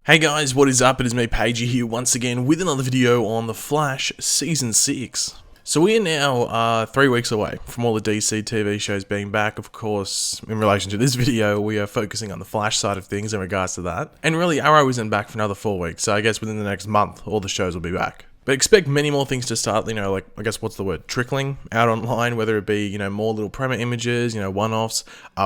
Hey guys, what is up? It is me, Pagey, here once again with another video on The Flash Season 6. So we are now 3 weeks away from all the DC TV shows being back. Of course, in relation to this video, we are focusing on the Flash side of things in regards to that. And really, Arrow isn't back for another 4 weeks, so I guess within the next month, all the shows will be back. But expect many more things to start, trickling out online, whether it be, more little promo images, one-offs,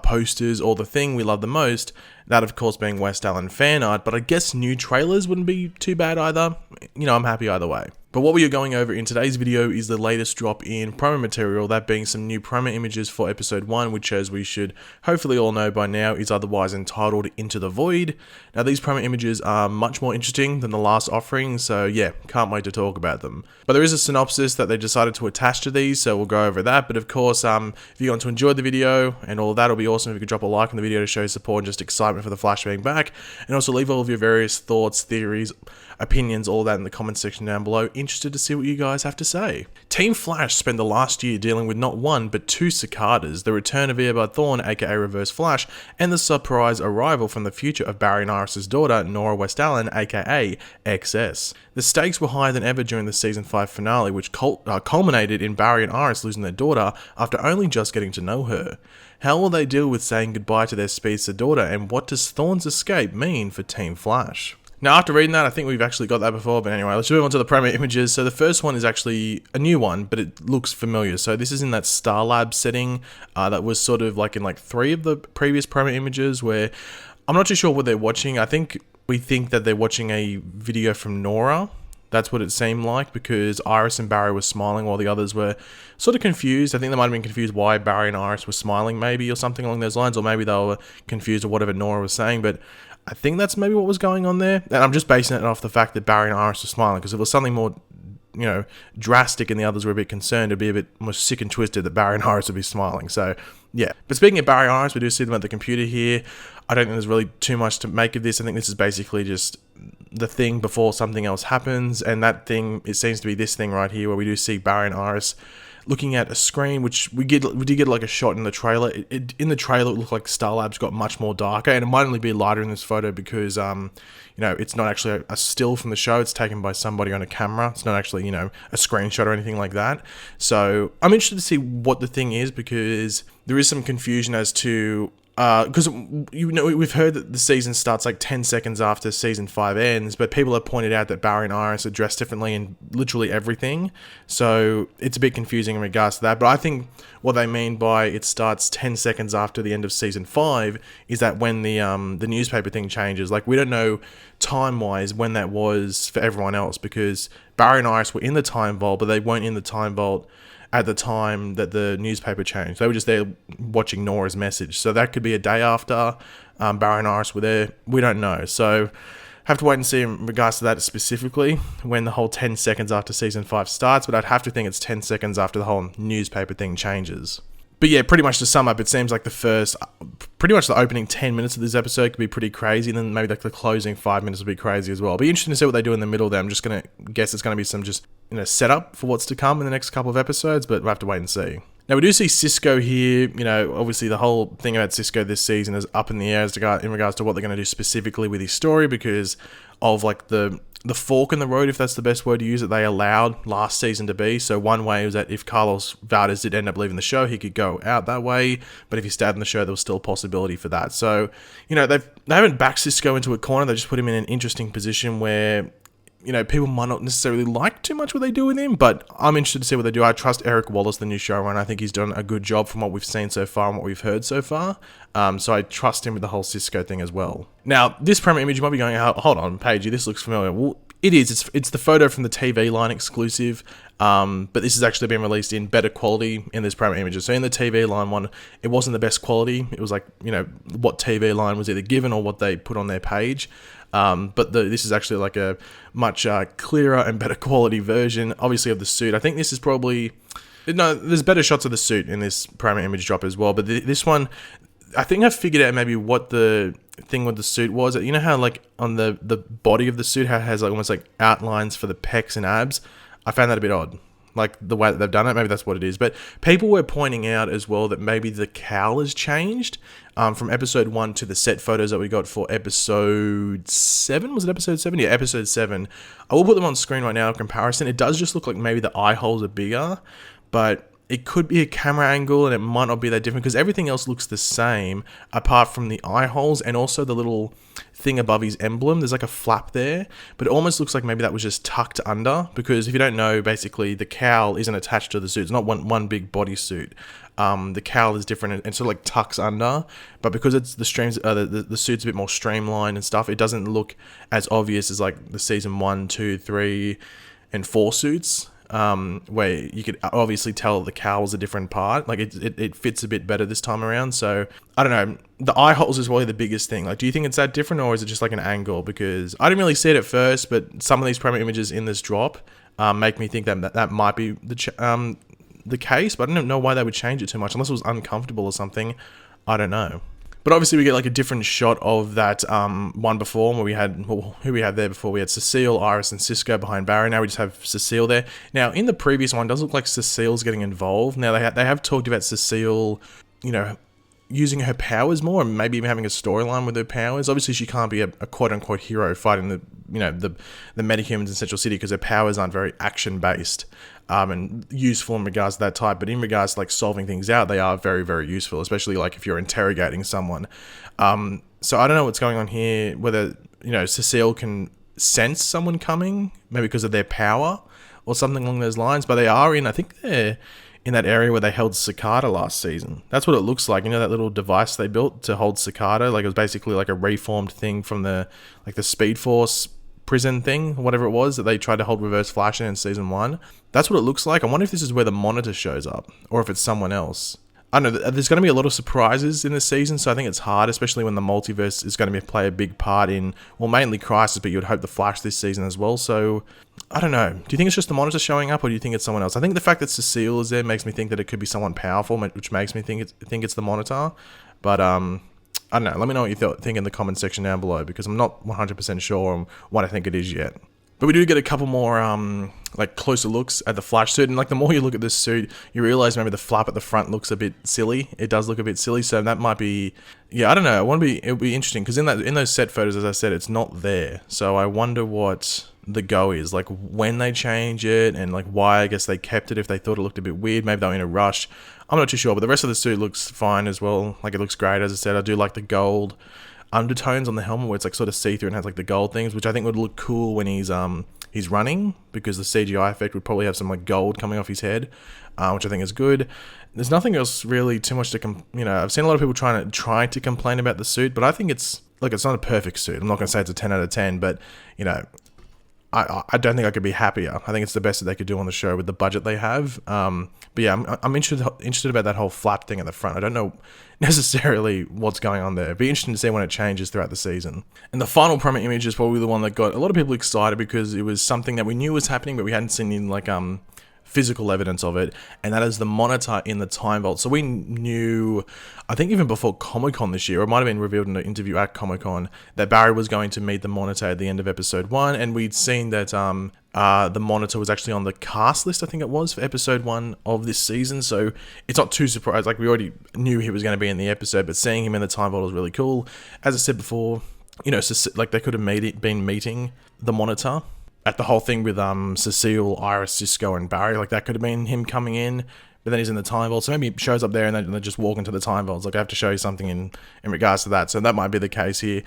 posters, or the thing we love the most, that of course being West Allen fan art, but I guess new trailers wouldn't be too bad either. I'm happy either way. But what we are going over in today's video is the latest drop in promo material, that being some new promo images for episode 1, which, as we should hopefully all know by now, is otherwise entitled Into the Void. Now these promo images are much more interesting than the last offering, so yeah, can't wait to talk about them. But there is a synopsis that they decided to attach to these, so we'll go over that. But of course, if you want to enjoy the video and all of that, it'll be awesome if you could drop a like on the video to show support and just excitement for the Flash being back, and also leave all of your various thoughts, theories, opinions, all that in the comment section down below. Interested to see what you guys have to say. Team Flash spent the last year dealing with not one but two cicadas, the return of Eobard Thawne aka Reverse Flash, and the surprise arrival from the future of Barry and Iris' daughter Nora West Allen aka XS. The stakes were higher than ever during the season 5 finale, which culminated in Barry and Iris losing their daughter after only just getting to know her. How will they deal with saying goodbye to their speedster daughter, and what does Thawne's escape mean for Team Flash? Now, after reading that, I think we've actually got that before, but anyway, let's move on to the promo images. So the first one is actually a new one, but it looks familiar. So this is in that Star Lab setting that was sort of like in 3 of the previous promo images, where I'm not too sure what they're watching. We think that they're watching a video from Nora. That's what it seemed like, because Iris and Barry were smiling while the others were sort of confused. I think they might have been confused why Barry and Iris were smiling, maybe, or something along those lines, or maybe they were confused at whatever Nora was saying, but I think that's maybe what was going on there. And I'm just basing it off the fact that Barry and Iris were smiling, because if it was something more, drastic and the others were a bit concerned, it'd be a bit more sick and twisted that Barry and Iris would be smiling. So, yeah. But speaking of Barry and Iris, we do see them at the computer here. I don't think there's really too much to make of this. I think this is basically just the thing before something else happens, and that thing, it seems to be this thing right here, where we do see Barry and Iris looking at a screen, which we did get like a shot in the trailer. In the trailer, it looked like Star Labs got much more darker, and it might only be lighter in this photo because, it's not actually a still from the show. It's taken by somebody on a camera. It's not actually, a screenshot or anything like that. So I'm interested to see what the thing is, because there is some confusion as to because we've heard that the season starts 10 seconds after season 5 ends, but people have pointed out that Barry and Iris are dressed differently in literally everything, so it's a bit confusing in regards to that. But I think what they mean by it starts 10 seconds after the end of season 5 is that when the newspaper thing changes. We don't know time-wise when that was for everyone else, because Barry and Iris were in the time vault, but they weren't in the time vault at the time that the newspaper changed. They were just there watching Nora's message. So that could be a day after Barry and Iris were there. We don't know. So have to wait and see in regards to that specifically when the whole 10 seconds after season 5 starts. But I'd have to think it's 10 seconds after the whole newspaper thing changes. But yeah, pretty much to sum up, it seems like pretty much the opening 10 minutes of this episode could be pretty crazy, and then maybe the closing 5 minutes will be crazy as well. It'll be interesting to see what they do in the middle there. I'm just going to guess it's going to be some just, setup for what's to come in the next couple of episodes, but we'll have to wait and see. Now, we do see Cisco here. Obviously the whole thing about Cisco this season is up in the air in regards to what they're going to do specifically with his story, because of the fork in the road, if that's the best word to use, that they allowed last season to be. So one way was that if Carlos Valdes did end up leaving the show, he could go out that way, but if he stayed in the show, there was still a possibility for that. So, they haven't backed Cisco into a corner. They just put him in an interesting position where, people might not necessarily like too much what they do with him, but I'm interested to see what they do. I trust Eric Wallace, the new showrunner. I think he's done a good job from what we've seen so far and what we've heard so far. So I trust him with the whole Cisco thing as well. Now, this promo image, you might be going, hold on, Pagey, this looks familiar. Well, it is. It's the photo from the TV line exclusive, but this has actually been released in better quality in this promo images. So in the TV line one, it wasn't the best quality. It was what TV line was either given or what they put on their page. But this is actually a much clearer and better quality version, obviously, of the suit. I think this is probably... No, there's better shots of the suit in this promo image drop as well, but this one, I think I figured out maybe what the thing with the suit was. You know how on the body of the suit, how it has almost outlines for the pecs and abs? I found that a bit odd. like the way that they've done it. Maybe that's what it is. But people were pointing out as well that maybe the cowl has changed from episode 1 to the set photos that we got for episode 7. Was it episode 7? Yeah, episode 7. I will put them on screen right now in comparison. It does just look like maybe the eye holes are bigger, but it could be a camera angle and it might not be that different because everything else looks the same apart from the eye holes and also the little thing above his emblem. There's like a flap there, but it almost looks like maybe that was just tucked under, because if you don't know, basically the cowl isn't attached to the suit. It's not one big bodysuit. The cowl is different and sort of like tucks under, but because it's the suit's a bit more streamlined and stuff, it doesn't look as obvious as like the season 1, 2, 3, and 4 suits. Where you could obviously tell the cowl's a different part. Like it fits a bit better this time around. So I don't know. The eye holes is probably the biggest thing. Like, do you think it's that different, or is it just like an angle? Because I didn't really see it at first, but some of these promo images in this drop make me think that might be the case. But I don't know why they would change it too much, unless it was uncomfortable or something. I don't know. But obviously we get like a different shot of that one before, where we had, who we had there before. We had Cecile, Iris, and Cisco behind Barry. Now we just have Cecile there. Now in the previous one, it does look like Cecile's getting involved. Now they have talked about Cecile, you know, using her powers more, and maybe even having a storyline with her powers. Obviously she can't be a quote unquote hero fighting the metahumans in Central City, because her powers aren't very action based. And useful in regards to that type, but in regards to like solving things out, they are very, very useful, especially like if you're interrogating someone. So I don't know what's going on here, whether, you know, Cecile can sense someone coming, maybe because of their power or something along those lines, but they are I think they're in that area where they held Cicada last season. That's what it looks like. You know, that little device they built to hold Cicada, like it was basically like a reformed thing from the Speed Force prison thing, whatever it was, that they tried to hold Reverse Flash in season 1. That's what it looks like. I wonder if this is where the Monitor shows up, or if it's someone else. I don't know. There's going to be a lot of surprises in this season, so I think it's hard, especially when the multiverse is going to play a big part in, well, mainly Crisis, but you'd hope the Flash this season as well. So I don't know. Do you think it's just the Monitor showing up, or do you think it's someone else? I think the fact that Cecile is there makes me think that it could be someone powerful, which makes me think it's the Monitor. But I don't know. Let me know what you think in the comment section down below, because I'm not 100% sure on what I think it is yet. But we do get a couple more like closer looks at the Flash suit, and like the more you look at this suit, you realize maybe the flap at the front looks a bit silly. It does look a bit silly, so that might be, yeah, I don't know. It'll be interesting, because in those set photos, as I said, it's not there. So I wonder what the go is, like when they change it, and like why I guess they kept it if they thought it looked a bit weird. Maybe they were in a rush. I'm not too sure, but the rest of the suit looks fine as well. Like it looks great, as I said. I do like the gold undertones on the helmet, where it's like sort of see-through and has like the gold things, which I think would look cool when he's running, because the CGI effect would probably have some like gold coming off his head, which I think is good. There's nothing else really too much to I've seen a lot of people try to complain about the suit, but I think it's not a perfect suit. I'm not going to say it's a 10 out of 10, but you know, I don't think I could be happier. I think it's the best that they could do on the show with the budget they have. But yeah, I'm interested about that whole flap thing at the front. I don't know necessarily what's going on there. It'd be interesting to see when it changes throughout the season. And the final promo image is probably the one that got a lot of people excited, because it was something that we knew was happening, but we hadn't seen in like physical evidence of it, and that is the Monitor in the Time Vault. So we knew, I think even before Comic-Con this year, or it might have been revealed in an interview at Comic-Con, that Barry was going to meet the Monitor at the end of episode 1, and we'd seen that the Monitor was actually on the cast list, I think it was, for episode 1 of this season, so it's not too surprised. Like, we already knew he was going to be in the episode, but seeing him in the Time Vault was really cool. As I said before, you know, like they could have been meeting the Monitor at the whole thing with Cecile, Iris, Cisco, and Barry. Like, that could have been him coming in, but then he's in the Time Vault, so maybe he shows up there and they just walk into the Time Vault. It's like, I have to show you something in regards to that, so that might be the case here.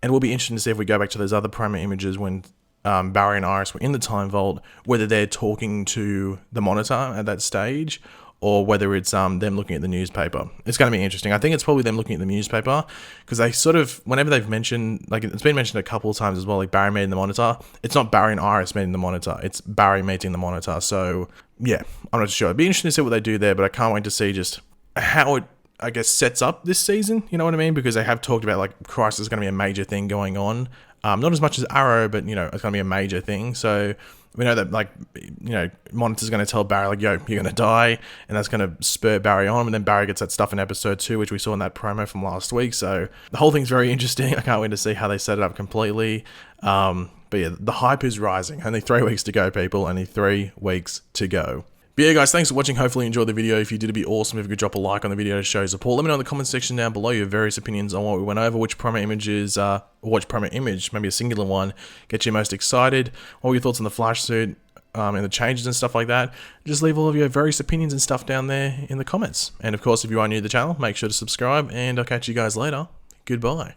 And it will be interesting to see if we go back to those other promo images when Barry and Iris were in the Time Vault, whether they're talking to the Monitor at that stage, or whether it's them looking at the newspaper. It's going to be interesting. I think it's probably them looking at the newspaper, because they sort of, whenever they've mentioned, like it's been mentioned a couple of times as well, like Barry meeting the Monitor, it's not Barry and Iris meeting the Monitor, it's Barry meeting the Monitor. So yeah, I'm not sure. It'd be interesting to see what they do there, but I can't wait to see just how it, I guess, sets up this season, you know what I mean? Because they have talked about like Crisis is going to be a major thing going on. Not as much as Arrow, but you know, it's going to be a major thing. So we know that, like, you know, Monitor's going to tell Barry, like, yo, you're going to die, and that's going to spur Barry on, and then Barry gets that stuff in episode 2, which we saw in that promo from last week. So the whole thing's very interesting. I can't wait to see how they set it up completely. But yeah, the hype is rising. Only 3 weeks to go, people. Only 3 weeks to go. But yeah, guys, thanks for watching. Hopefully you enjoyed the video. If you did, it'd be awesome if you could drop a like on the video to show support. Let me know in the comment section down below your various opinions on what we went over, which promo images, which promo image, maybe a singular one, gets you most excited. What were your thoughts on the Flash suit and the changes and stuff like that? Just leave all of your various opinions and stuff down there in the comments. And of course, if you are new to the channel, make sure to subscribe, and I'll catch you guys later. Goodbye.